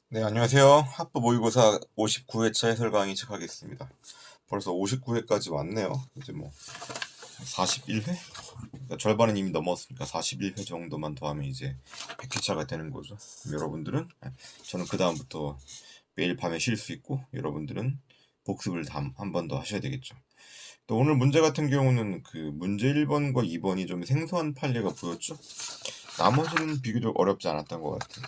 네, 안녕하세요. 합법 모의고사 59회차 해설 강의 시작하겠습니다. 벌써 59회까지 왔네요. 이제 뭐 41회? 그러니까 절반은 이미 넘었으니까 41회 정도만 더 하면 이제 100회차가 되는 거죠. 여러분들은 저는 그 다음부터 매일 밤에 쉴 수 있고 여러분들은 복습을 한 번 더 하셔야 되겠죠. 또 오늘 문제 같은 경우는 그 문제 1번과 2번이 좀 생소한 판례가 보였죠. 나머지는 비교적 어렵지 않았던 것 같아요.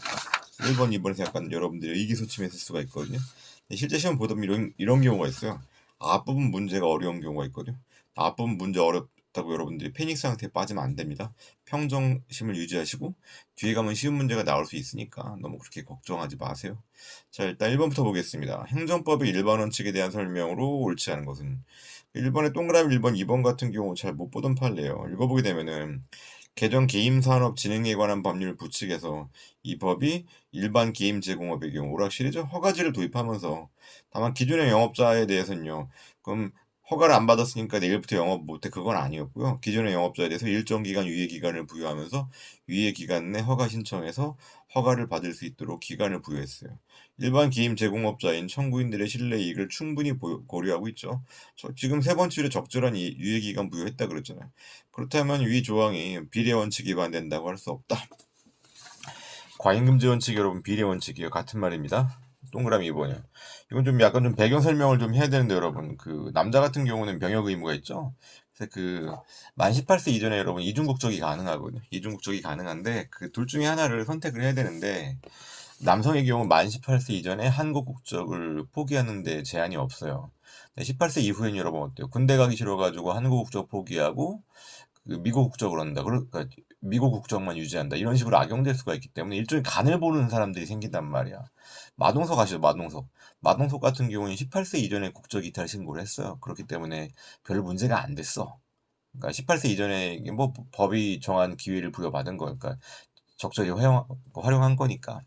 1번, 2번에서 약간 여러분들이 의기소침했을 수가 있거든요. 실제 시험 보다 보면 이런 경우가 있어요. 앞부분 문제가 어려운 경우가 있거든요. 앞부분 문제 어렵다고 여러분들이 패닉 상태에 빠지면 안 됩니다. 평정심을 유지하시고 뒤에 가면 쉬운 문제가 나올 수 있으니까 너무 그렇게 걱정하지 마세요. 자, 일단 1번부터 보겠습니다. 행정법의 일반 원칙에 대한 설명으로 옳지 않은 것은 1번의 동그라미 1번, 2번 같은 경우 잘 못 보던 판례예요. 읽어보게 되면은 개정 게임산업 진흥에 관한 법률 부칙에서 이 법이 일반 게임 제공업의 경우 오락실이죠. 허가제를 도입하면서 다만 기존의 영업자에 대해서는요. 그럼 허가를 안 받았으니까 내일부터 영업 못해 그건 아니었고요. 기존의 영업자에 대해서 일정 기간 유예 기간을 부여하면서 유예 기간 내 허가 신청해서 허가를 받을 수 있도록 기간을 부여했어요. 일반 게임 제공업자인 청구인들의 실내 이익을 충분히 고려하고 있죠. 지금 세 번째로 적절한 유예 기간 부여했다 그랬잖아요. 그렇다면 위 조항이 비례 원칙이 위반된다고 할 수 없다. 과잉금지 원칙이 여러분 비례 원칙이에요. 같은 말입니다. 동그라미 2번이요. 이건 좀 약간 좀 배경 설명을 좀 해야 되는데 여러분 그 남자 같은 경우는 병역 의무가 있죠. 그래서 그 만 18세 이전에 여러분 이중 국적이 가능하거든요. 이중 국적이 가능한데 그 둘 중에 하나를 선택을 해야 되는데 남성의 경우 만 18세 이전에 한국 국적을 포기하는 데 제한이 없어요. 18세 이후에는 여러분 어때요? 군대 가기 싫어가지고 한국 국적 포기하고 그 미국 국적으로 한다. 그러니까 미국 국적만 유지한다. 이런 식으로 악용될 수가 있기 때문에 일종의 간을 보는 사람들이 생긴단 말이야. 마동석 아시죠? 마동석. 마동석 같은 경우는 18세 이전에 국적 이탈 신고를 했어요. 그렇기 때문에 별 문제가 안 됐어. 그러니까 18세 이전에 뭐 법이 정한 기회를 부여받은 거니까 적절히 활용한 거니까.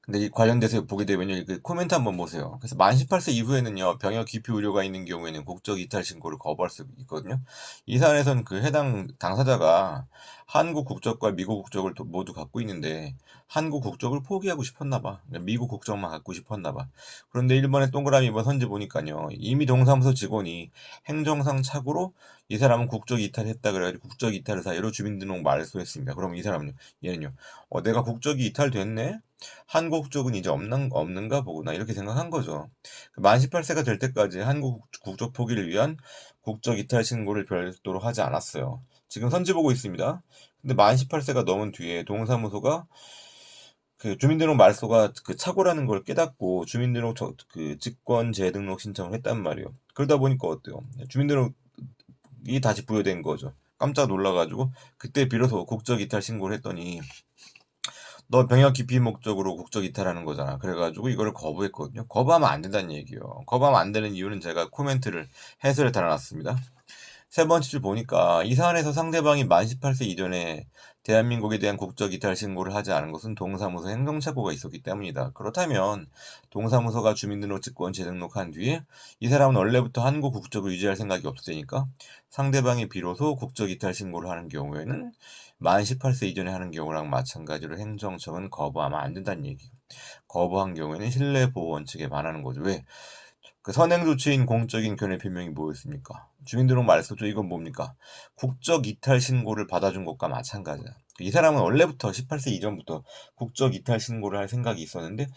근데 이 관련돼서 보게 되면요, 그 코멘트 한번 보세요. 그래서 만 18세 이후에는요, 병역 기피 우려가 있는 경우에는 국적 이탈 신고를 거부할 수 있거든요. 이 사안에서는 그 해당 당사자가 한국 국적과 미국 국적을 모두 갖고 있는데 한국 국적을 포기하고 싶었나 봐. 미국 국적만 갖고 싶었나 봐. 그런데 1번에 동그라미 2번 선지 보니까요, 이미 동사무소 직원이 행정상 착오로 이 사람은 국적 이탈했다 그래가지고 국적 이탈을 사유로 주민등록 말소했습니다. 그럼 이 사람은요, 얘는요, 내가 국적이 이탈됐네? 한국 쪽은 이제 없는가 보구나 이렇게 생각한 거죠. 만 18세가 될 때까지 한국 국적 포기를 위한 국적 이탈 신고를 별도로 하지 않았어요. 지금 선지 보고 있습니다. 근데 만 18세가 넘은 뒤에 동사무소가 그 주민등록 말소가 그 착오라는 걸 깨닫고 주민등록 그 직권 재등록 신청을 했단 말이에요. 그러다 보니까 어때요? 주민등록이 다시 부여된 거죠. 깜짝 놀라가지고 그때 비로소 국적 이탈 신고를 했더니 너 병역 기피 목적으로 국적 이탈하는 거잖아. 그래가지고 이거를 거부했거든요. 거부하면 안 된다는 얘기예요. 거부하면 안 되는 이유는 제가 코멘트를 해설에 달아놨습니다. 세 번째 줄 보니까 이 사안에서 상대방이 만 18세 이전에 대한민국에 대한 국적 이탈 신고를 하지 않은 것은 동사무소 행정착오가 있었기 때문이다. 그렇다면 동사무소가 주민등록증권 재등록한 뒤에 이 사람은 원래부터 한국 국적을 유지할 생각이 없으니까 상대방이 비로소 국적 이탈 신고를 하는 경우에는 만 18세 이전에 하는 경우랑 마찬가지로 행정청은 거부하면 안 된다는 얘기예요. 거부한 경우에는 신뢰보호 원칙에 반하는 거죠. 왜? 그 선행 조치인 공적인 견해 표명이 뭐였습니까? 주민등록 말소죠. 이건 뭡니까? 국적 이탈 신고를 받아준 것과 마찬가지야. 이 사람은 원래부터 18세 이전부터 국적 이탈 신고를 할 생각이 있었는데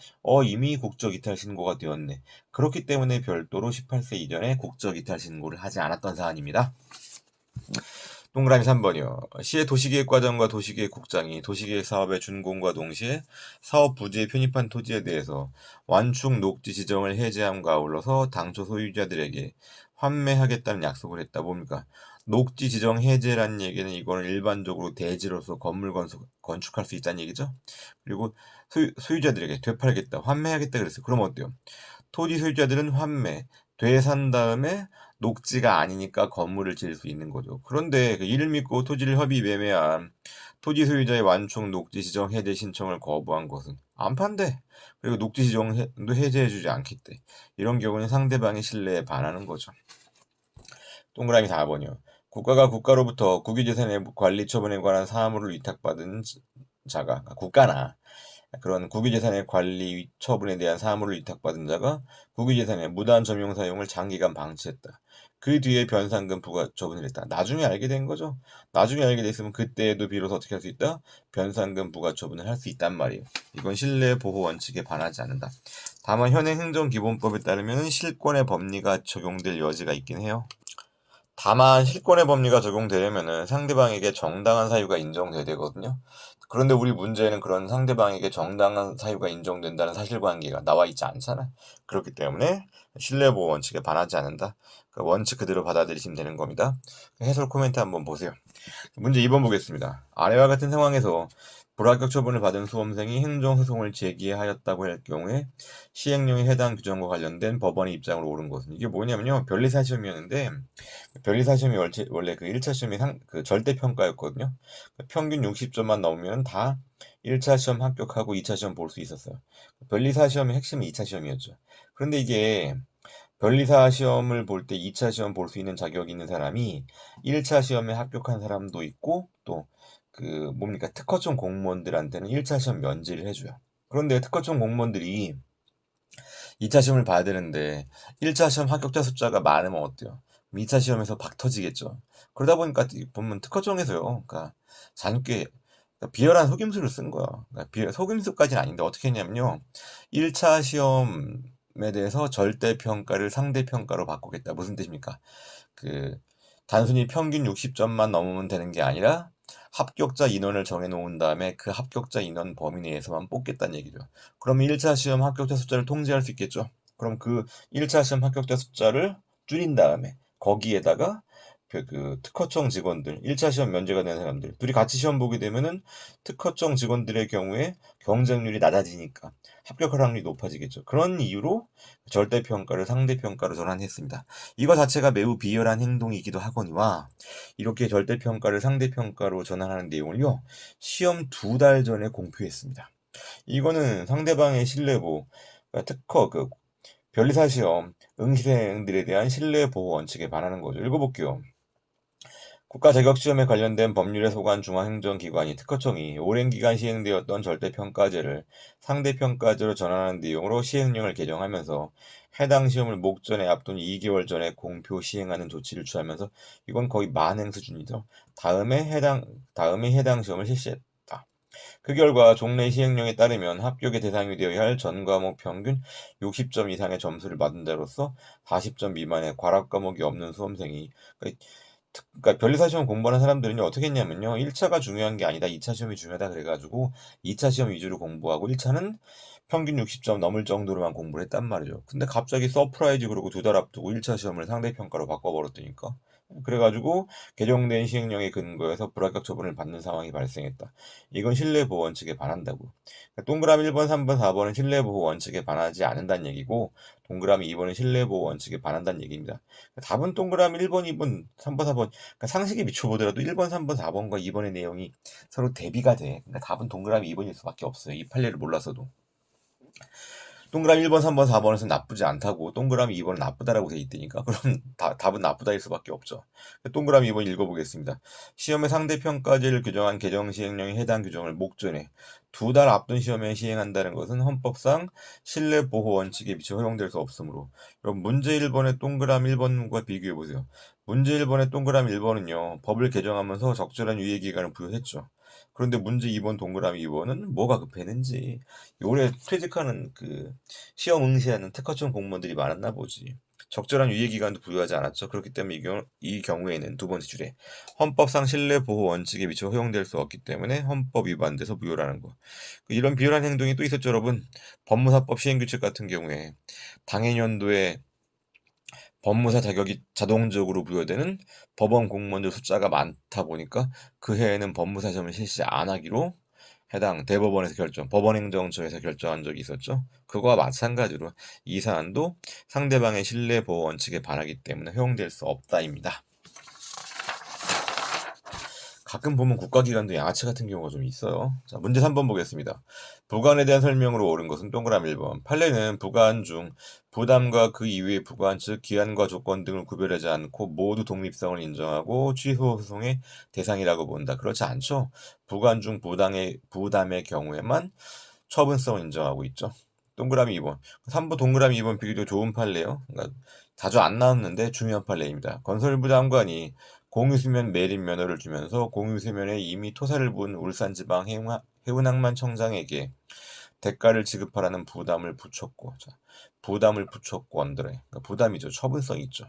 이미 국적 이탈 신고가 되었네. 그렇기 때문에 별도로 18세 이전에 국적 이탈 신고를 하지 않았던 사안입니다. 동그라미 3번이요. 시의 도시계획과정과 도시계획국장이 도시계획 사업의 준공과 동시에 사업 부지에 편입한 토지에 대해서 완충 녹지 지정을 해제함과 아울러서 당초 소유자들에게 환매하겠다는 약속을 했다. 뭡니까? 녹지 지정 해제라는 얘기는 이거는 일반적으로 대지로서 건물 건축할 수 있다는 얘기죠. 그리고 소유자들에게 되팔겠다, 환매하겠다 그랬어요. 그럼 어때요? 토지 소유자들은 환매, 되산 다음에 녹지가 아니니까 건물을 지을 수 있는 거죠. 그런데 그 이를 믿고 토지를 협의 매매한 토지 소유자의 완충 녹지 지정 해제 신청을 거부한 것은 안 판대. 그리고 녹지 지정도 해제해주지 않겠대. 이런 경우는 상대방의 신뢰에 반하는 거죠. 동그라미 4번이요. 국가가 국가로부터 국유재산의 관리 처분에 관한 사무를 위탁받은 자가 국가나 그런 국유재산의 관리 처분에 대한 사무를 위탁받은 자가 국유재산의 무단 점용 사용을 장기간 방치했다. 그 뒤에 변상금 부과 처분을 했다. 나중에 알게 된 거죠. 나중에 알게 됐으면 그때에도 비로소 어떻게 할 수 있다? 변상금 부과 처분을 할 수 있단 말이에요. 이건 신뢰보호 원칙에 반하지 않는다. 다만 현행 행정기본법에 따르면 실권의 법리가 적용될 여지가 있긴 해요. 다만 실권의 법리가 적용되려면은 상대방에게 정당한 사유가 인정돼야 되거든요. 그런데 우리 문제는 그런 상대방에게 정당한 사유가 인정된다는 사실관계가 나와 있지 않잖아. 그렇기 때문에 신뢰보호 원칙에 반하지 않는다. 그 원칙 그대로 받아들이시면 되는 겁니다. 해설 코멘트 한번 보세요. 문제 2번 보겠습니다. 아래와 같은 상황에서 불합격 처분을 받은 수험생이 행정소송을 제기하였다고 할 경우에 시행령의 해당 규정과 관련된 법원의 입장으로 옳은 것은 이게 뭐냐면요. 변리사 시험이었는데 변리사 시험이 원래 그 1차 시험이 그 절대평가였거든요. 평균 60점만 넘으면 다 1차 시험 합격하고 2차 시험 볼 수 있었어요. 변리사 시험의 핵심은 2차 시험이었죠. 그런데 이게 변리사 시험을 볼 때 2차 시험 볼 수 있는 자격이 있는 사람이 1차 시험에 합격한 사람도 있고 또 그 뭡니까 특허청 공무원들한테는 1차 시험 면제를 해줘요. 그런데 특허청 공무원들이 2차 시험을 봐야 되는데 1차 시험 합격자 숫자가 많으면 어때요? 2차 시험에서 박 터지겠죠. 그러다 보니까 보면 특허청에서요. 그러니까 잔꽤 그러니까 비열한 속임수를 쓴 거야. 그러니까 속임수까지는 아닌데 어떻게 했냐면요. 1차 시험에 대해서 절대평가를 상대평가로 바꾸겠다. 무슨 뜻입니까? 그 단순히 평균 60점만 넘으면 되는 게 아니라 합격자 인원을 정해놓은 다음에 그 합격자 인원 범위 내에서만 뽑겠다는 얘기죠. 그럼 1차 시험 합격자 숫자를 통제할 수 있겠죠. 그럼 그 1차 시험 합격자 숫자를 줄인 다음에 거기에다가 그 특허청 직원들, 1차 시험 면제가 된 사람들, 둘이 같이 시험 보게 되면은 특허청 직원들의 경우에 경쟁률이 낮아지니까 합격할 확률이 높아지겠죠. 그런 이유로 절대평가를 상대평가로 전환했습니다. 이거 자체가 매우 비열한 행동이기도 하거니와 이렇게 절대평가를 상대평가로 전환하는 내용을요, 시험 2달 전에 공표했습니다. 이거는 상대방의 신뢰보, 그러니까 특허, 변리사 시험 응시생들에 대한 신뢰보호 원칙에 반하는 거죠. 읽어볼게요. 국가 자격시험에 관련된 법률에 소관 중앙행정기관이 특허청이 오랜 기간 시행되었던 절대평가제를 상대평가제로 전환하는 내용으로 시행령을 개정하면서 해당 시험을 목전에 앞둔 2개월 전에 공표 시행하는 조치를 취하면서 이건 거의 만행 수준이죠. 다음에 해당 시험을 실시했다. 그 결과 종래 시행령에 따르면 합격의 대상이 되어야 할 전 과목 평균 60점 이상의 점수를 받은 자로서 40점 미만의 과락 과목이 없는 수험생이 그러니까 변리사 시험 공부하는 사람들은요, 어떻게 했냐면요. 1차가 중요한 게 아니다. 2차 시험이 중요하다. 그래가지고 2차 시험 위주로 공부하고 1차는 평균 60점 넘을 정도로만 공부를 했단 말이죠. 근데 갑자기 서프라이즈 그러고 2달 앞두고 1차 시험을 상대평가로 바꿔버렸다니까. 그래가지고 개정된 시행령에 근거해서 불합격 처분을 받는 상황이 발생했다. 이건 신뢰보호 원칙에 반한다고. 그러니까 동그라미 1번, 3번, 4번은 신뢰보호 원칙에 반하지 않는다는 얘기고 동그라미 2번은 신뢰보호 원칙에 반한다는 얘기입니다. 답은 동그라미 1번, 2번, 3번, 4번. 그러니까 상식에 비춰보더라도 1번, 3번, 4번과 2번의 내용이 서로 대비가 돼. 그러니까 답은 동그라미 2번일 수밖에 없어요. 이 판례를 몰라서도. 동그라미 1번, 3번, 4번에서 나쁘지 않다고 동그라미 2번은 나쁘다라고 돼 있다니까. 그럼 답은 나쁘다일 수밖에 없죠. 동그라미 2번 읽어보겠습니다. 시험의 상대평가제를 규정한 개정 시행령의 해당 규정을 목전에 2달 앞둔 시험에 시행한다는 것은 헌법상 신뢰보호 원칙에 비춰 허용될 수 없으므로 여러분 문제 1번의 동그라미 1번과 비교해보세요. 문제 1번의 동그라미 1번은요. 법을 개정하면서 적절한 유예기간을 부여했죠. 그런데 문제 2번 동그라미 2번은 뭐가 급했는지 올해 퇴직하는 시험 응시하는 특허청 공무원들이 많았나 보지. 적절한 유예기간도 부여하지 않았죠. 그렇기 때문에 이 경우에는 두 번째 줄에 헌법상 신뢰보호 원칙에 비춰 허용될 수 없기 때문에 헌법 위반돼서 무효라는 거. 이런 비열한 행동이 또 있었죠, 여러분. 법무사법 시행규칙 같은 경우에 당해년도에 법무사 자격이 자동적으로 부여되는 법원 공무원들 숫자가 많다 보니까 그 해에는 법무사 시험을 실시 안 하기로 해당 대법원에서 법원행정처에서 결정한 적이 있었죠. 그거와 마찬가지로 이 사안도 상대방의 신뢰보호 원칙에 반하기 때문에 허용될 수 없다입니다. 가끔 보면 국가기관도 양아치 같은 경우가 좀 있어요. 자, 문제 3번 보겠습니다. 부관에 대한 설명으로 옳은 것은 동그라미 1번. 판례는 부관 중 부담과 그 이외의 부관, 즉 기한과 조건 등을 구별하지 않고 모두 독립성을 인정하고 취소 소송의 대상이라고 본다. 그렇지 않죠. 부관 중 부담의 경우에만 처분성을 인정하고 있죠. 동그라미 2번. 3부 동그라미 2번 비교적 좋은 판례요. 그러니까 자주 안 나왔는데 중요한 판례입니다. 건설부 장관이 공유수면 매립 면허를 주면서 공유수면에 이미 토사를 부은 울산지방 해운항만청장에게 대가를 지급하라는 부담을 붙였고, 자, 부담을 붙였고 언더래. 그러니까 부담이죠. 처분성이 있죠.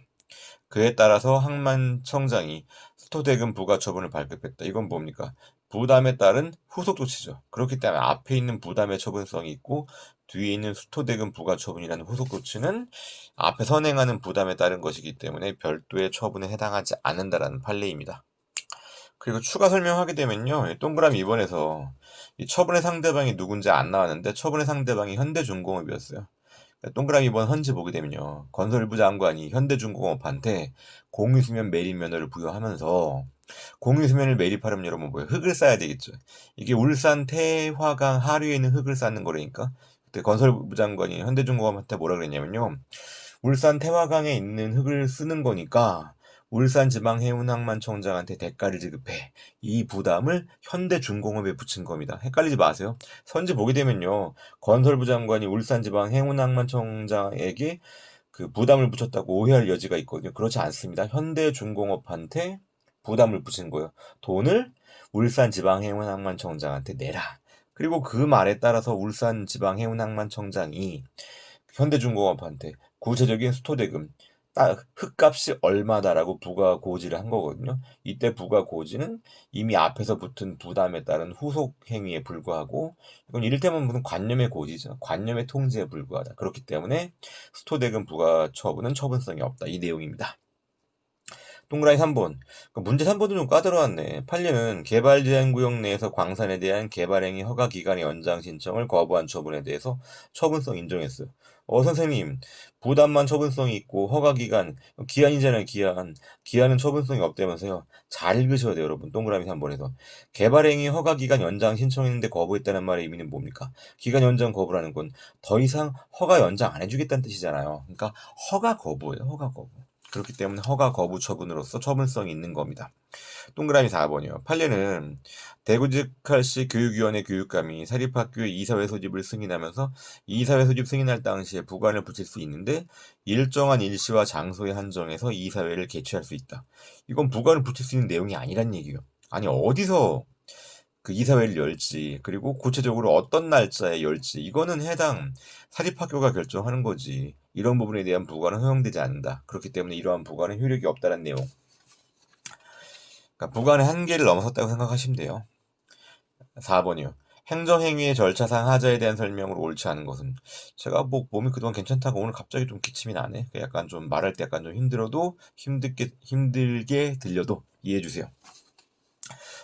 그에 따라서 항만청장이 스토대금 부과 처분을 발급했다. 이건 뭡니까? 부담에 따른 후속 조치죠. 그렇기 때문에 앞에 있는 부담의 처분성이 있고 뒤에 있는 스토대금 부과 처분이라는 후속 조치는 앞에 선행하는 부담에 따른 것이기 때문에 별도의 처분에 해당하지 않는다라는 판례입니다. 그리고 추가 설명하게 되면요. 동그라미 2번에서 이 처분의 상대방이 누군지 안 나왔는데 처분의 상대방이 현대중공업이었어요. 동그라미 2번 헌지 보게 되면요. 건설부 장관이 현대중공업한테 공유수면 매립 면허를 부여하면서 공유수면을 매립하려면 여러분 뭐예요? 흙을 쌓아야 되겠죠. 이게 울산 태화강 하류에 있는 흙을 쌓는 거라니까. 그때 건설부 장관이 현대중공업한테 뭐라 그랬냐면요. 울산 태화강에 있는 흙을 쓰는 거니까 울산지방해운항만청장한테 대가를 지급해. 이 부담을 현대중공업에 붙인 겁니다. 헷갈리지 마세요. 선지 보게 되면요. 건설부 장관이 울산지방해운항만청장에게 그 부담을 붙였다고 오해할 여지가 있거든요. 그렇지 않습니다. 현대중공업한테 부담을 붙인 거예요. 돈을 울산지방해운항만청장한테 내라. 그리고 그 말에 따라서 울산지방해운항만청장이 현대중공업한테 구체적인 스토대금, 흙값이 얼마다라고 부가 고지를 한 거거든요. 이때 부가 고지는 이미 앞에서 붙은 부담에 따른 후속 행위에 불과하고 이건 이를테면 무슨 관념의 고지죠. 관념의 통지에 불과하다. 그렇기 때문에 스토대금 부과 처분은 처분성이 없다. 이 내용입니다. 동그라미 3번. 문제 3번도 좀 까다로웠네. 판례는 개발제한구역 내에서 광산에 대한 개발행위 허가기간의 연장 신청을 거부한 처분에 대해서 처분성 인정했어요. 선생님, 부담만 처분성이 있고 허가기간, 기한이잖아요, 기한. 기한은 처분성이 없다면서요. 잘 읽으셔야 돼요, 여러분. 동그라미 3번에서. 개발행위 허가기간 연장 신청했는데 거부했다는 말의 의미는 뭡니까? 기간 연장 거부라는 건 더 이상 허가 연장 안 해주겠다는 뜻이잖아요. 그러니까 허가 거부예요, 허가 거부. 그렇기 때문에 허가 거부 처분으로서 처분성이 있는 겁니다. 동그라미 4번이요. 판례는 대구직할시 교육위원회 교육감이 사립학교의 이사회 소집을 승인하면서 이사회 소집 승인할 당시에 부관을 붙일 수 있는데 일정한 일시와 장소에 한정해서 이사회를 개최할 수 있다. 이건 부관을 붙일 수 있는 내용이 아니란 얘기예요. 아니 어디서 그 이사회를 열지 그리고 구체적으로 어떤 날짜에 열지 이거는 해당 사립학교가 결정하는 거지. 이런 부분에 대한 부과는 허용되지 않는다. 그렇기 때문에 이러한 부과는 효력이 없다는 내용. 그러니까 부과의 한계를 넘어섰다고 생각하시면 돼요. 4번이요. 행정행위의 절차상 하자에 대한 설명으로 옳지 않은 것은 제가 뭐 몸이 그동안 괜찮다고 오늘 갑자기 좀 기침이 나네. 약간 좀 말할 때 약간 좀 힘들게 들려도 이해해 주세요.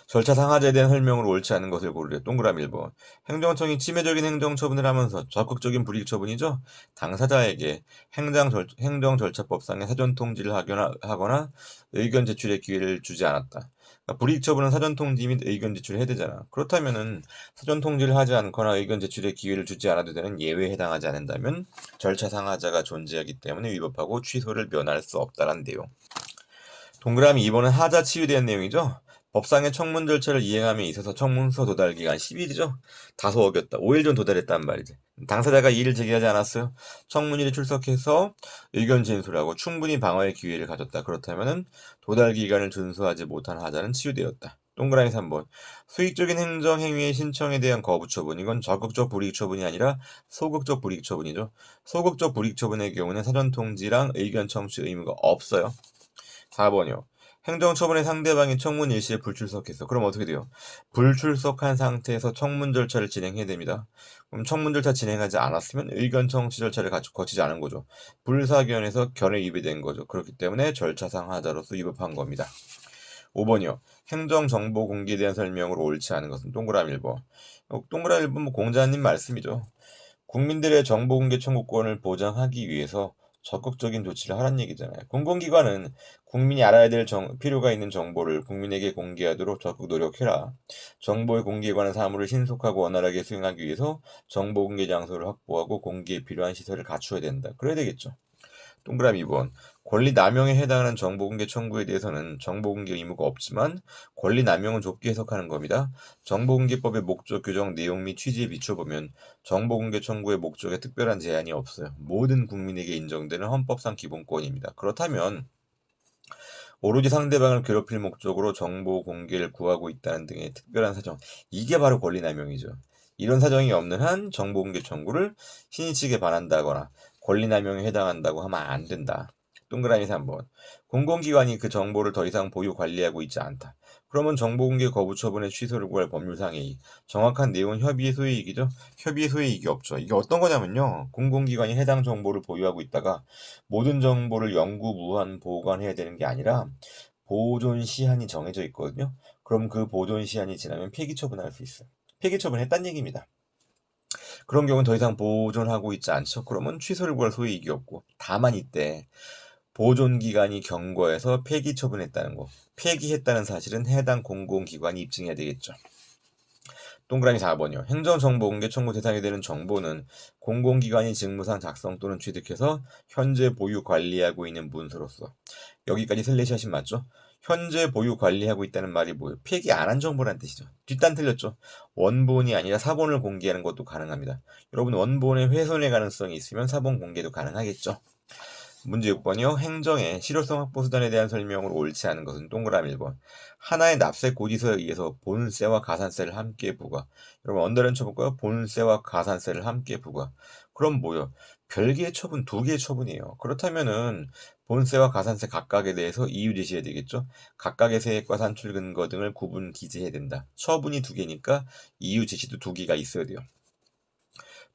절차상 하자에 대한 설명으로 옳지 않은 것을 고르래. 동그라미 1번. 행정청이 침해적인 행정처분을 하면서 적극적인 불이익처분이죠. 당사자에게 행정절차법상의 사전통지를 하거나 의견 제출의 기회를 주지 않았다. 그러니까 불이익처분은 사전통지 및 의견 제출을 해야 되잖아. 그렇다면은 사전통지를 하지 않거나 의견 제출의 기회를 주지 않아도 되는 예외에 해당하지 않는다면 절차상 하자가 존재하기 때문에 위법하고 취소를 면할 수 없다는 내용. 동그라미 2번은 하자 치유에 대한 내용이죠. 법상의 청문 절차를 이행함에 있어서 청문서 도달 기간 10일이죠. 다소 어겼다. 5일 전 도달했단 말이지. 당사자가 이의를 제기하지 않았어요. 청문일에 출석해서 의견 진술하고 충분히 방어의 기회를 가졌다. 그렇다면 도달 기간을 준수하지 못한 하자는 치유되었다. 동그라미 3번. 수익적인 행정행위의 신청에 대한 거부 처분. 이건 적극적 불이익 처분이 아니라 소극적 불이익 처분이죠. 소극적 불이익 처분의 경우는 사전통지랑 의견 청취 의무가 없어요. 4번이요. 행정처분의 상대방이 청문 일시에 불출석했어. 그럼 어떻게 돼요? 불출석한 상태에서 청문 절차를 진행해야 됩니다. 그럼 청문 절차 진행하지 않았으면 의견 청취 절차를 거치지 않은 거죠. 불사견에서 견해 위배된 거죠. 그렇기 때문에 절차상 하자로서 위법한 겁니다. 5번이요. 행정정보 공개에 대한 설명으로 옳지 않은 것은 동그라미 1번. 동그라미 1번 공자님 말씀이죠. 국민들의 정보 공개 청구권을 보장하기 위해서 적극적인 조치를 하라는 얘기잖아요. 공공기관은 국민이 알아야 될 필요가 있는 정보를 국민에게 공개하도록 적극 노력해라. 정보의 공개에 관한 사무를 신속하고 원활하게 수행하기 위해서 정보 공개 장소를 확보하고 공개에 필요한 시설을 갖추어야 된다. 그래야 되겠죠. 동그라미 2번. 권리 남용에 해당하는 정보공개 청구에 대해서는 정보공개 의무가 없지만 권리 남용은 좁게 해석하는 겁니다. 정보공개법의 목적 규정 내용 및 취지에 비춰보면 정보공개 청구의 목적에 특별한 제한이 없어요. 모든 국민에게 인정되는 헌법상 기본권입니다. 그렇다면 오로지 상대방을 괴롭힐 목적으로 정보 공개를 구하고 있다는 등의 특별한 사정, 이게 바로 권리남용이죠. 이런 사정이 없는 한 정보 공개 청구를 신의 측에 반한다거나 권리남용에 해당한다고 하면 안 된다. 동그라미 3번. 공공기관이 그 정보를 더 이상 보유 관리하고 있지 않다. 그러면 정보공개 거부 처분의 취소를 구할 법률상의 이익. 정확한 내용은 협의의 소유이익이죠. 협의의 소유이익이 없죠. 이게 어떤 거냐면요. 공공기관이 해당 정보를 보유하고 있다가 모든 정보를 영구 무한 보관해야 되는 게 아니라 보존 시한이 정해져 있거든요. 그럼 그 보존 시한이 지나면 폐기 처분할 수 있어요. 폐기 처분했다는 얘기입니다. 그런 경우는 더 이상 보존하고 있지 않죠. 그러면 취소를 구할 소유이익이 없고, 다만 이때 보존 기간이 경과해서 폐기 처분했다는 거, 폐기했다는 사실은 해당 공공기관이 입증해야 되겠죠. 동그라미 4번이요. 행정정보공개 청구 대상이 되는 정보는 공공기관이 직무상 작성 또는 취득해서 현재 보유 관리하고 있는 문서로서, 여기까지 슬래시 하신 맞죠? 현재 보유 관리하고 있다는 말이 뭐예요? 폐기 안 한 정보란 뜻이죠. 뒷단 틀렸죠? 원본이 아니라 사본을 공개하는 것도 가능합니다. 여러분, 원본의 훼손의 가능성이 있으면 사본 공개도 가능하겠죠. 문제 6번이요. 행정의 실효성 확보 수단에 대한 설명으로 옳지 않은 것은 동그라미 1번. 하나의 납세 고지서에 의해서 본세와 가산세를 함께 부과. 여러분 언더라인 쳐볼까요? 본세와 가산세를 함께 부과. 그럼 뭐요? 별개의 처분, 두 개의 처분이에요. 그렇다면은 본세와 가산세 각각에 대해서 이유 제시해야 되겠죠? 각각의 세액과 산출 근거 등을 구분 기재해야 된다. 처분이 두 개니까 이유 제시도 두 개가 있어야 돼요.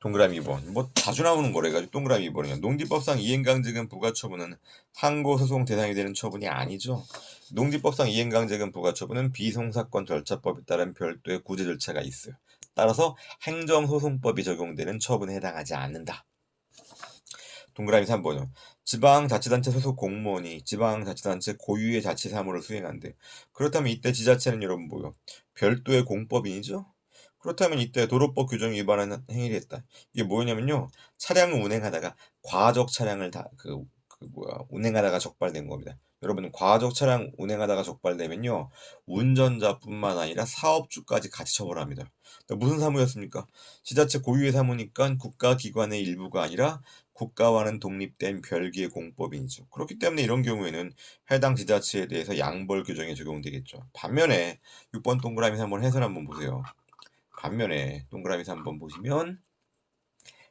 동그라미 2번. 뭐 자주 나오는 거래가지고 동그라미 2번이요. 농지법상 이행강제금 부과처분은 항고소송 대상이 되는 처분이 아니죠. 농지법상 이행강제금 부과처분은 비송사건 절차법에 따른 별도의 구제 절차가 있어요. 따라서 행정소송법이 적용되는 처분에 해당하지 않는다. 동그라미 3번이요. 지방자치단체 소속 공무원이 지방자치단체 고유의 자치 사무를 수행한대. 그렇다면 이때 지자체는 여러분 뭐요? 별도의 공법인이죠? 그렇다면 이때 도로법 규정 위반하는 행위를 했다. 이게 뭐냐면요. 차량을 운행하다가 과적 차량을 운행하다가 적발된 겁니다. 여러분, 과적 차량 운행하다가 적발되면요. 운전자뿐만 아니라 사업주까지 같이 처벌합니다. 무슨 사무였습니까? 지자체 고유의 사무니까 국가기관의 일부가 아니라 국가와는 독립된 별개의 공법인이죠. 그렇기 때문에 이런 경우에는 해당 지자체에 대해서 양벌 규정이 적용되겠죠. 반면에 6번 동그라미 3번 해설 한번 보세요. 반면에 동그라미 3번 보시면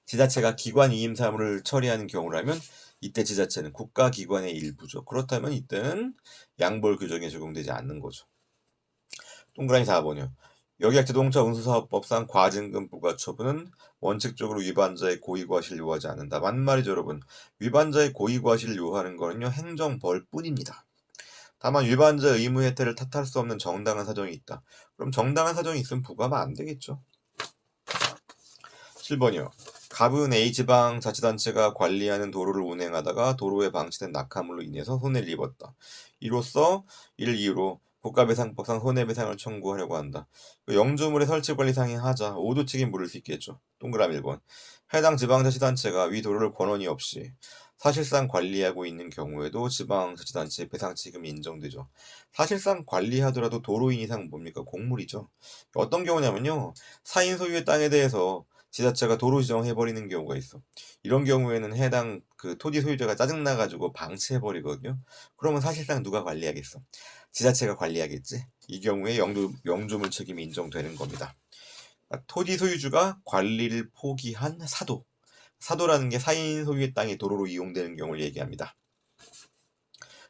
지자체가 기관 이임 사무를 처리하는 경우라면 이때 지자체는 국가기관의 일부죠. 그렇다면 이때는 양벌 규정에 적용되지 않는 거죠. 동그라미 4번이요. 여객자동차운수사업법상 과징금 부과 처분은 원칙적으로 위반자의 고의과실을 요하지 않는다. 맞는 말이죠, 여러분. 위반자의 고의과실을 요하는 거는요, 행정벌뿐입니다. 다만 위반자의 의무 혜택을 탓할 수 없는 정당한 사정이 있다. 그럼 정당한 사정이 있으면 부과하면 안 되겠죠. 7번이요. 갑은 A지방자치단체가 관리하는 도로를 운행하다가 도로에 방치된 낙하물로 인해서 손해를 입었다. 이로써 이를 이유로 국가배상법상 손해배상을 청구하려고 한다. 영주물의 설치관리 상행하자 오도 책임 물을 수 있겠죠. 동그라미 1번. 해당 지방자치단체가 위 도로를 권한이 없이 사실상 관리하고 있는 경우에도 지방자치단체 배상 책임이 인정되죠. 사실상 관리하더라도 도로인 이상 뭡니까? 공물이죠. 어떤 경우냐면요. 사인 소유의 땅에 대해서 지자체가 도로 지정해버리는 경우가 있어. 이런 경우에는 해당 그 토지 소유자가 짜증나가지고 방치해버리거든요. 그러면 사실상 누가 관리하겠어? 지자체가 관리하겠지. 이 경우에 영주물 책임이 인정되는 겁니다. 토지 소유주가 관리를 포기한 사도. 사도라는 게 사인 소유의 땅이 도로로 이용되는 경우를 얘기합니다.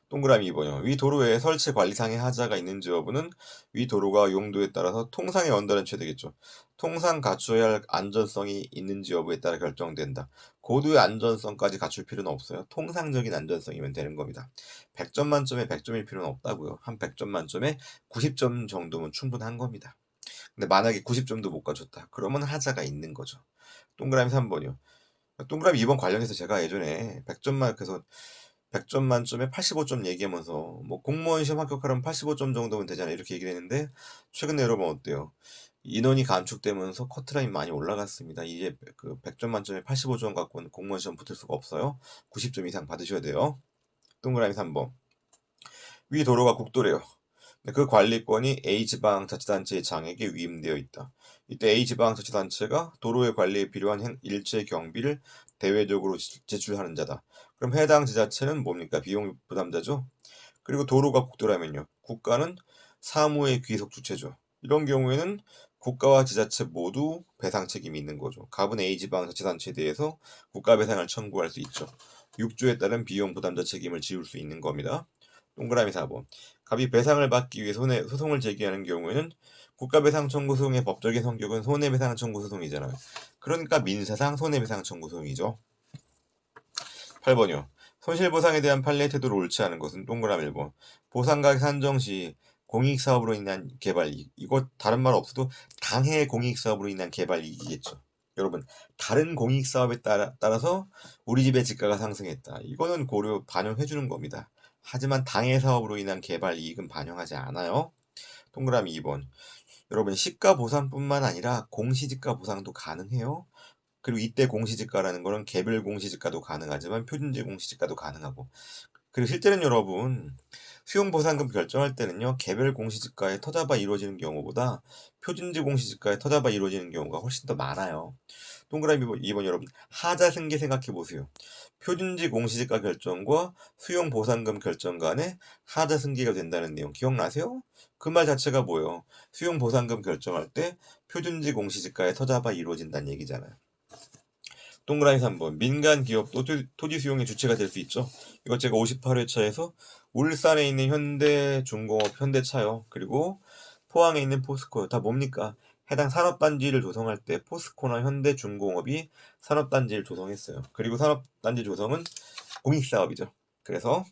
동그라미 2번이요. 위 도로에 설치 관리상의 하자가 있는지 여부는 위 도로가 용도에 따라서 통상에 언더런치되겠죠. 통상 갖춰야 할 안전성이 있는지 여부에 따라 결정된다. 고도의 안전성까지 갖출 필요는 없어요. 통상적인 안전성이면 되는 겁니다. 100점 만점에 100점일 필요는 없다고요. 한 100점 만점에 90점 정도면 충분한 겁니다. 근데 만약에 90점도 못 갖췄다. 그러면 하자가 있는 거죠. 동그라미 3번이요. 동그라미 2번 관련해서 제가 예전에 100점 만점에 85점 얘기하면서 뭐 공무원 시험 합격하려면 85점 정도면 되잖아요. 이렇게 얘기를 했는데 최근에 여러분 어때요? 인원이 감축되면서 커트라인 많이 올라갔습니다. 이게 그 100점 만점에 85점 갖고는 공무원 시험 붙을 수가 없어요. 90점 이상 받으셔야 돼요. 동그라미 3번. 위 도로가 국도래요. 그 관리권이 A지방자치단체의 장에게 위임되어 있다. 이때 A지방자치단체가 도로의 관리에 필요한 일체 경비를 대외적으로 제출하는 자다. 그럼 해당 지자체는 뭡니까? 비용 부담자죠. 그리고 도로가 국도라면요. 국가는 사무의 귀속 주체죠. 이런 경우에는 국가와 지자체 모두 배상 책임이 있는 거죠. 갑은 A지방자치단체에 대해서 국가 배상을 청구할 수 있죠. 6조에 따른 비용 부담자 책임을 지울 수 있는 겁니다. 동그라미 4번. 갑이 배상을 받기 위해 소송을 제기하는 경우에는 국가배상 청구 소송의 법적인 성격은 손해배상 청구 소송이잖아요. 그러니까 민사상 손해배상 청구 소송이죠. 8번이요. 손실보상에 대한 판례 태도를 옳지 않은 것은 동그라미 1번. 보상가액 산정 시 공익사업으로 인한 개발이익. 이거 다른 말 없어도 당해 공익사업으로 인한 개발이익이겠죠. 여러분, 다른 공익사업에 따라서 우리 집의 지가가 상승했다. 이거는 고려 반영해주는 겁니다. 하지만 당해 사업으로 인한 개발이익은 반영하지 않아요. 동그라미 2번. 여러분, 시가 보상뿐만 아니라 공시지가 보상도 가능해요. 그리고 이때 공시지가라는 거는 개별 공시지가도 가능하지만 표준지 공시지가도 가능하고, 그리고 실제는 여러분 수용보상금 결정할 때는요 개별 공시지가에 터잡아 이루어지는 경우보다 표준지 공시지가에 터잡아 이루어지는 경우가 훨씬 더 많아요. 동그라미 2번 여러분 하자승계 생각해보세요. 표준지 공시지가 결정과 수용보상금 결정 간에 하자승계가 된다는 내용 기억나세요? 그 말 자체가 뭐예요? 수용보상금 결정할 때 표준지 공시지가에 터잡아 이루어진다는 얘기잖아요. 동그라미 3번. 민간 기업도 토지 수용의 주체가 될 수 있죠. 이거 제가 58회차에서 울산에 있는 현대중공업, 현대차요. 그리고 포항에 있는 포스코요. 다 뭡니까? 해당 산업단지를 조성할 때 포스코나 현대중공업이 산업단지를 조성했어요. 그리고 산업단지 조성은 공익사업이죠. 그래서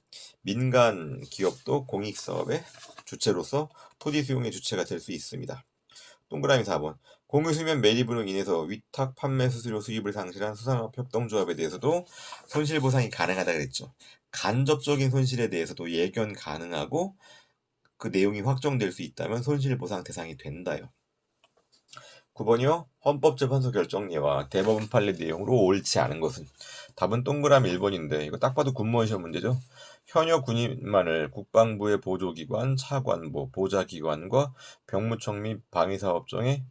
민간 기업도 공익사업의 주체로서 토지 수용의 주체가 될 수 있습니다. 동그라미 4번. 공유수면 매립으로 인해서 위탁 판매 수수료 수입을 상실한 수산업 협동조합에 대해서도 손실보상이 가능하다 그랬죠. 간접적인 손실에 대해서도 예견 가능하고 그 내용이 확정될 수 있다면 손실보상 대상이 된다요. 9번이요. 헌법재판소 결정례와 대법원 판례 내용으로 옳지 않은 것은 답은 동그라미 1번인데 이거 딱 봐도 군무원 시험 문제죠. 현역 군인만을 국방부의 보조기관, 차관보, 보좌기관과 병무청 및 방위사업청의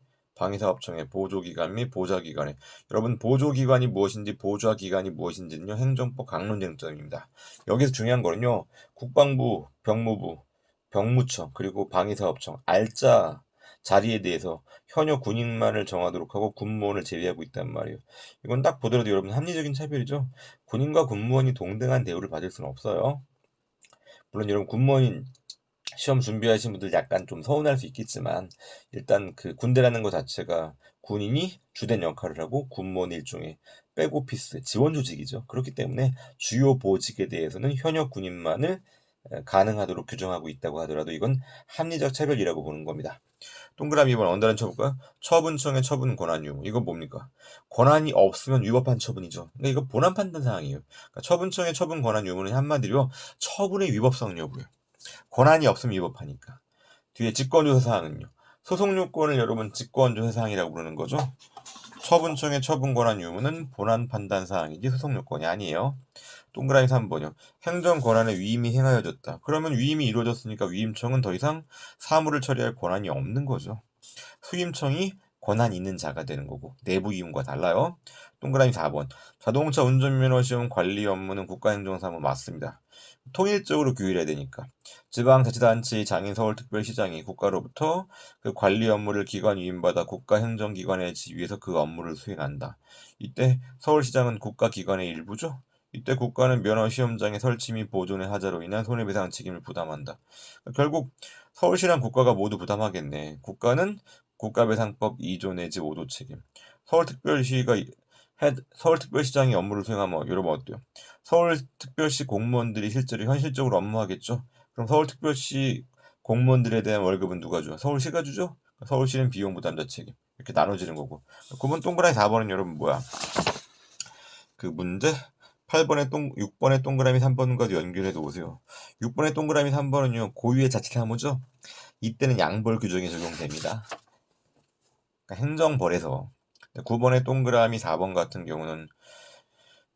보조기관 및 보좌기관에 여러분 보조기관이 무엇인지 보좌기관이 무엇인지는요 행정법 강론쟁점입니다. 여기서 중요한 거는요 국방부, 병무부, 병무청 그리고 방위사업청 알짜 자리에 대해서 현역 군인만을 정하도록 하고 군무원을 제외하고 있단 말이에요. 이건 딱 보더라도 여러분 합리적인 차별이죠. 군인과 군무원이 동등한 대우를 받을 수는 없어요. 물론 여러분 군무원 시험 준비하신 분들 약간 좀 서운할 수 있겠지만 일단 그 군대라는 것 자체가 군인이 주된 역할을 하고 군무원 일종의 백오피스 지원 조직이죠. 그렇기 때문에 주요 보직에 대해서는 현역 군인만을 가능하도록 규정하고 있다고 하더라도 이건 합리적 차별이라고 보는 겁니다. 동그라미 2번 언더라인 쳐볼까요? 처분청의 처분 권한 유무. 이건 뭡니까? 권한이 없으면 위법한 처분이죠. 그러니까 이거 본안 판단 사항이에요. 그러니까 처분청의 처분 권한 유무는 한마디로 처분의 위법성 여부예요. 권한이 없으면 위법하니까. 뒤에 직권조사 사항은요. 소송 요건을 여러분 직권조사 사항이라고 부르는 거죠. 처분청의 처분 권한 유무는 본안 판단 사항이지 소송 요건이 아니에요. 동그라미 3번이요. 행정 권한의 위임이 행하여졌다. 그러면 위임이 이루어졌으니까 위임청은 더 이상 사무를 처리할 권한이 없는 거죠. 수임청이 권한 있는 자가 되는 거고 내부 이용과 달라요. 동그라미 4번. 자동차 운전면허 시험 관리 업무는 국가행정사무 맞습니다. 통일적으로 규율해야 되니까. 지방자치단체의 장인 서울특별시장이 국가로부터 그 관리 업무를 기관 위임받아 국가행정기관의 지위에서 그 업무를 수행한다. 이때 서울시장은 국가기관의 일부죠. 이때 국가는 면허 시험장의 설치 및 보존의 하자로 인한 손해배상 책임을 부담한다. 결국 서울시랑 국가가 모두 부담하겠네. 국가는 국가배상법 2조 내지 5조 책임. 서울특별시장이 업무를 수행하면 여러분 어때요? 서울특별시 공무원들이 실제로 현실적으로 업무하겠죠. 그럼 서울특별시 공무원들에 대한 월급은 누가 줘? 서울시가 주죠. 서울시는 비용 부담자 책임. 이렇게 나눠지는 거고. 9번 동그라미 4번은 여러분 뭐야? 그 문제 6번의 동그라미 3번과 연결해 놓으세요. 6번의 동그라미 3번은요. 고유의 자칫사무죠. 이때는 양벌 규정이 적용됩니다. 그러니까 행정벌에서 9번의 동그라미 4번 같은 경우는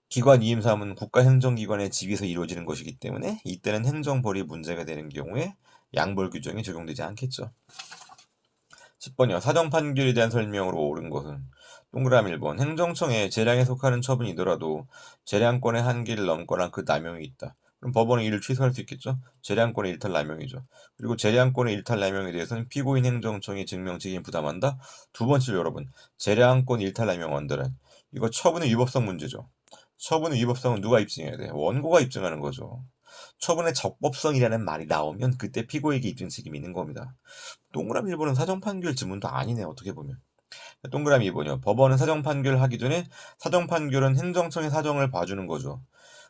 기관 이임사무는 국가행정기관의 지위에서 이루어지는 것이기 때문에 이때는 행정벌이 문제가 되는 경우에 양벌 규정이 적용되지 않겠죠. 10번이요. 사정판결에 대한 설명으로 옳은 것은 동그라미 1번 행정청에 재량에 속하는 처분이더라도 재량권의 한계를 넘거나 그 남용이 있다. 그럼 법원은 이를 취소할 수 있겠죠. 재량권의 일탈 남용이죠. 그리고 재량권의 일탈 남용에 대해서는 피고인 행정청이 증명 책임 부담한다. 두 번째로 여러분 재량권 일탈 남용 언더는 이거 처분의 위법성 문제죠. 처분의 위법성은 누가 입증해야 돼? 원고가 입증하는 거죠. 처분의 적법성이라는 말이 나오면 그때 피고에게 입증 책임이 있는 겁니다. 동그라미 1번은 사정판결 지문도 아니네 어떻게 보면. 동그라미 2번이요. 법원은 사정판결을 하기 전에 사정판결은 행정청의 사정을 봐주는 거죠.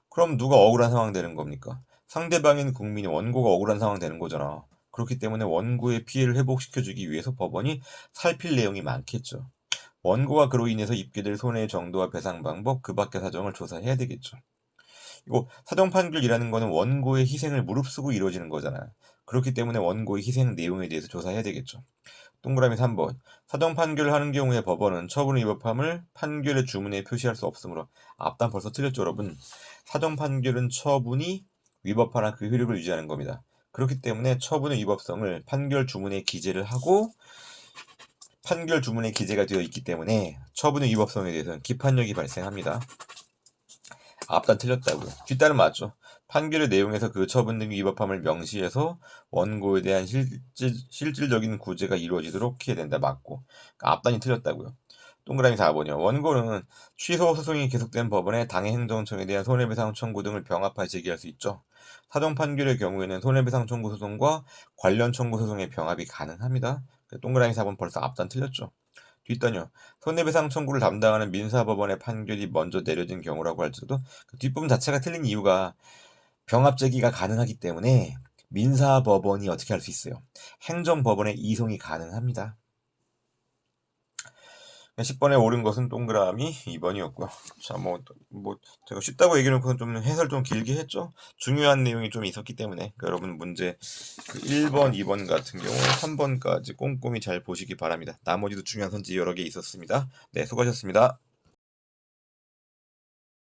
그럼 누가 억울한 상황 되는 겁니까? 상대방인 국민이 원고가 억울한 상황 되는 거잖아. 그렇기 때문에 원고의 피해를 회복시켜주기 위해서 법원이 살필 내용이 많겠죠. 원고가 그로 인해서 입게 될 손해의 정도와 배상 방법, 그 밖의 사정을 조사해야 되겠죠. 이거 사정판결이라는 거는 원고의 희생을 무릅쓰고 이루어지는 거잖아요. 그렇기 때문에 원고의 희생 내용에 대해서 조사해야 되겠죠. 동그라미 3번. 사정 판결을 하는 경우에 법원은 처분의 위법함을 판결의 주문에 표시할 수 없으므로 앞단 벌써 틀렸죠, 여러분. 사정 판결은 처분이 위법하나 그 효력을 유지하는 겁니다. 그렇기 때문에 처분의 위법성을 판결 주문에 기재를 하고 판결 주문에 기재가 되어 있기 때문에 처분의 위법성에 대해서는 기판력이 발생합니다. 앞단 틀렸다고요. 뒷단은 맞죠. 판결의 내용에서 그 처분 등의 위법함을 명시해서 원고에 대한 실질적인 구제가 이루어지도록 해야 된다. 맞고. 그러니까 앞단이 틀렸다고요. 동그라미 4번이요. 원고는 취소 소송이 계속된 법원에 당해 행정청에 대한 손해배상 청구 등을 병합하여 제기할 수 있죠. 사정 판결의 경우에는 손해배상 청구 소송과 관련 청구 소송의 병합이 가능합니다. 동그라미 4번 벌써 앞단 틀렸죠. 뒷단요. 손해배상 청구를 담당하는 민사법원의 판결이 먼저 내려진 경우라고 할지라도 그 뒷부분 자체가 틀린 이유가 병합 제기가 가능하기 때문에 민사법원이 어떻게 할 수 있어요? 행정법원의 이송이 가능합니다. 10번에 옳은 것은 동그라미 2번이었고요. 자, 제가 쉽다고 얘기해놓고는 좀 해설 좀 길게 했죠? 중요한 내용이 좀 있었기 때문에 여러분 문제 1번, 2번 같은 경우 3번까지 꼼꼼히 잘 보시기 바랍니다. 나머지도 중요한 선지 여러 개 있었습니다. 네, 수고하셨습니다.